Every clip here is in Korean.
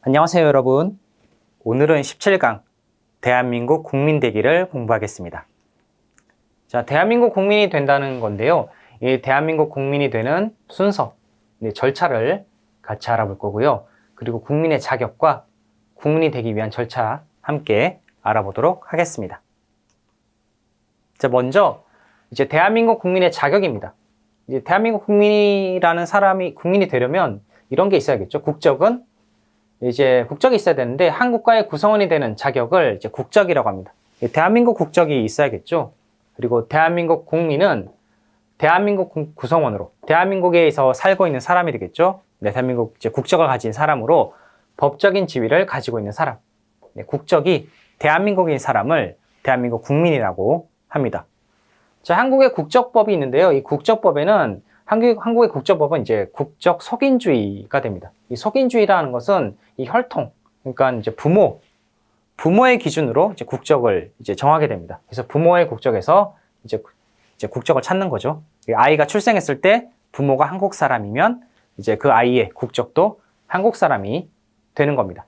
안녕하세요, 여러분. 오늘은 17강 대한민국 국민 되기를 공부하겠습니다. 자, 대한민국 국민이 된다는 건데요. 이 대한민국 국민이 되는 순서, 절차를 같이 알아볼 거고요. 그리고 국민의 자격과 국민이 되기 위한 절차 함께 알아보도록 하겠습니다. 자, 먼저 이제 대한민국 국민의 자격입니다. 이제 대한민국 국민이라는 사람이 국민이 되려면 이런 게 있어야겠죠. 국적은 이제 국적이 있어야 되는데 한국과의 구성원이 되는 자격을 이제 국적이라고 합니다. 대한민국 국적이 있어야겠죠. 그리고 대한민국 국민은 대한민국 구성원으로 대한민국에서 살고 있는 사람이 되겠죠. 대한민국 이제 국적을 가진 사람으로 법적인 지위를 가지고 있는 사람. 국적이 대한민국인 사람을 대한민국 국민이라고 합니다. 자, 한국의 국적법이 있는데요. 이 국적법에는 한국의 국적법은 이제 국적 속인주의가 됩니다. 이 속인주의라는 것은 이 혈통, 그러니까 이제 부모의 기준으로 이제 국적을 이제 정하게 됩니다. 그래서 부모의 국적에서 이제 국적을 찾는 거죠. 아이가 출생했을 때 부모가 한국 사람이면 이제 그 아이의 국적도 한국 사람이 되는 겁니다.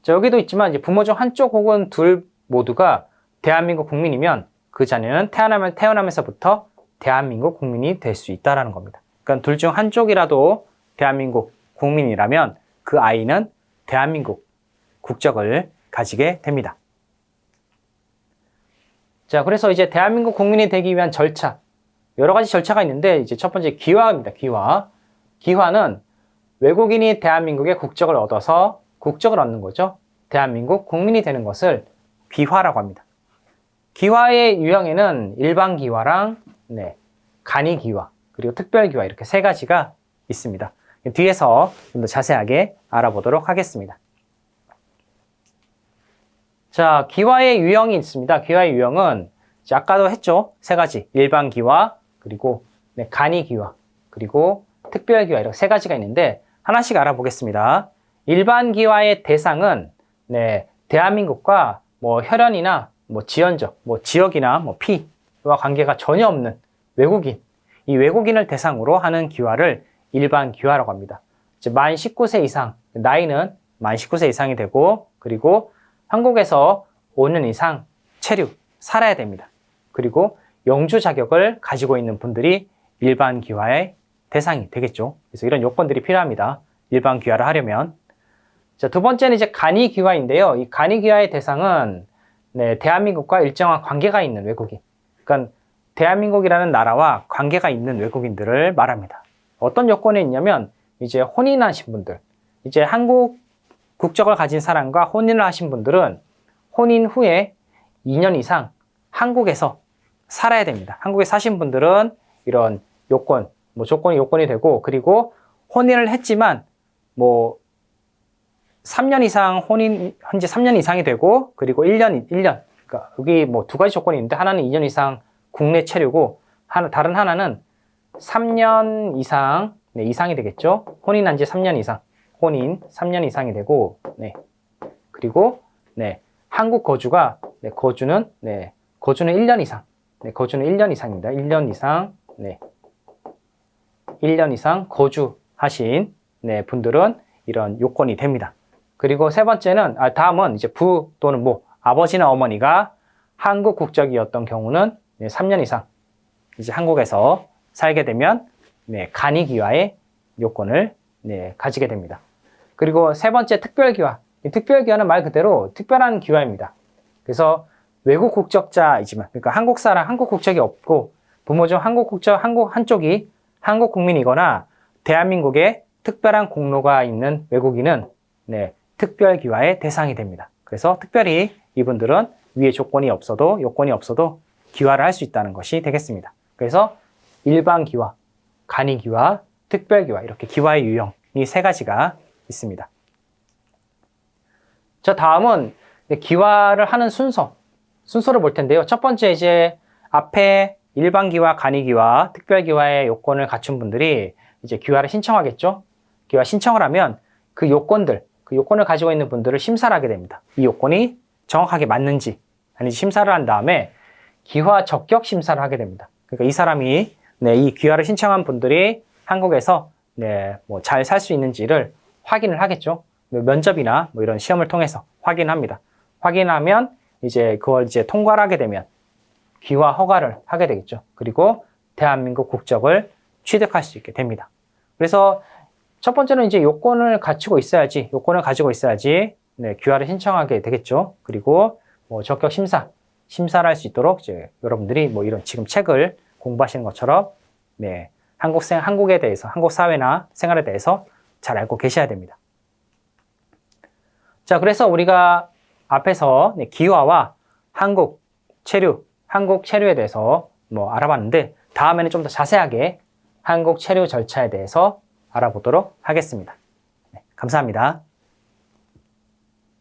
자, 여기도 있지만 이제 부모 중 한쪽 혹은 둘 모두가 대한민국 국민이면 그 자녀는 태어나면서부터 대한민국 국민이 될 수 있다는 겁니다. 그러니까 둘 중 한쪽이라도 대한민국 국민이라면 그 아이는 대한민국 국적을 가지게 됩니다. 자, 그래서 이제 대한민국 국민이 되기 위한 절차, 여러 가지 절차가 있는데 이제 첫 번째 귀화입니다. 귀화는 외국인이 대한민국의 국적을 얻어서 국적을 얻는 거죠. 대한민국 국민이 되는 것을 귀화라고 합니다. 귀화의 유형에는 일반 귀화랑 간이 귀화, 그리고 특별 귀화 이렇게 세 가지가 있습니다. 뒤에서 좀 더 자세하게 알아보도록 하겠습니다. 자, 귀화의 유형이 있습니다. 귀화의 유형은 아까도 했죠. 세 가지. 일반 귀화, 그리고 간이 귀화, 그리고 특별 귀화 이렇게 세 가지가 있는데 하나씩 알아보겠습니다. 일반 귀화의 대상은 대한민국과 혈연이나 지연적, 지역이나 피와 관계가 전혀 없는 외국인, 이 외국인을 대상으로 하는 귀화를 일반 귀화라고 합니다. 이제 만 19세 이상, 나이는 만 19세 이상이 되고, 그리고 한국에서 5년 이상 체류, 살아야 됩니다. 그리고 영주 자격을 가지고 있는 분들이 일반 귀화의 대상이 되겠죠. 그래서 이런 요건들이 필요합니다. 일반 귀화를 하려면. 자, 두 번째는 이제 간이 귀화인데요. 이 간이 귀화의 대상은 대한민국과 일정한 관계가 있는 외국인. 그러니까 대한민국이라는 나라와 관계가 있는 외국인들을 말합니다. 어떤 요건이 있냐면 이제 혼인하신 분들, 이제 한국 국적을 가진 사람과 혼인을 하신 분들은 혼인 후에 2년 이상 한국에서 살아야 됩니다. 한국에 사신 분들은 이런 요건, 요건이 되고, 그리고 혼인을 했지만 3년 이상 현재 3년 이상이 되고, 그리고 1년. 그러니까 여기 두 가지 조건이 있는데 하나는 2년 이상 국내 체류고, 다른 하나는 3년 이상, 이상이 되겠죠. 혼인한 지 3년 이상. 혼인 3년 이상이 되고, 그리고, 한국 거주가, 거주는 1년 이상. 거주는 1년 이상입니다. 1년 이상, 1년 이상 거주하신, 분들은 이런 요건이 됩니다. 그리고 세 번째는, 다음은 이제 부 또는 아버지나 어머니가 한국 국적이었던 경우는 3년 이상 이제 한국에서 살게 되면 간이 귀화의 요건을 가지게 됩니다. 그리고 세 번째 특별 귀화. 이 특별 귀화는 말 그대로 특별한 귀화입니다. 그래서 외국 국적자이지만, 그러니까 한국 국적이 없고 부모 중 한쪽이 한국 국민이거나 대한민국에 특별한 공로가 있는 외국인은 특별 귀화의 대상이 됩니다. 그래서 특별히 이분들은 위에 요건이 없어도 귀화를 할 수 있다는 것이 되겠습니다. 그래서 일반 귀화, 간이 귀화, 특별 귀화 이렇게 귀화의 유형이 세 가지가 있습니다. 자, 다음은 귀화를 하는 순서를 볼 텐데요. 첫 번째 이제 앞에 일반 귀화, 간이 귀화, 특별 귀화의 요건을 갖춘 분들이 이제 귀화를 신청하겠죠. 귀화 신청을 하면 그 요건을 가지고 있는 분들을 심사를 하게 됩니다. 이 요건이 정확하게 맞는지 아닌지 심사를 한 다음에 귀화 적격 심사를 하게 됩니다. 그러니까 이 사람이 이 귀화를 신청한 분들이 한국에서 잘 살 수 있는지를 확인을 하겠죠. 면접이나 뭐 이런 시험을 통해서 확인합니다. 확인하면 이제 그걸 이제 통과를 하게 되면 귀화 허가를 하게 되겠죠. 그리고 대한민국 국적을 취득할 수 있게 됩니다. 그래서 첫 번째는 이제 요건을 가지고 있어야지 네, 귀화를 신청하게 되겠죠. 그리고 뭐 적격 심사를 할 수 있도록 이제 여러분들이 뭐 이런 지금 책을 공부하시는 것처럼 네, 한국에 대해서, 한국 사회나 생활에 대해서 잘 알고 계셔야 됩니다. 자, 그래서 우리가 앞에서 네, 기화와 한국 체류에 대해서 뭐 알아봤는데 다음에는 좀 더 자세하게 한국 체류 절차에 대해서 알아보도록 하겠습니다. 네, 감사합니다.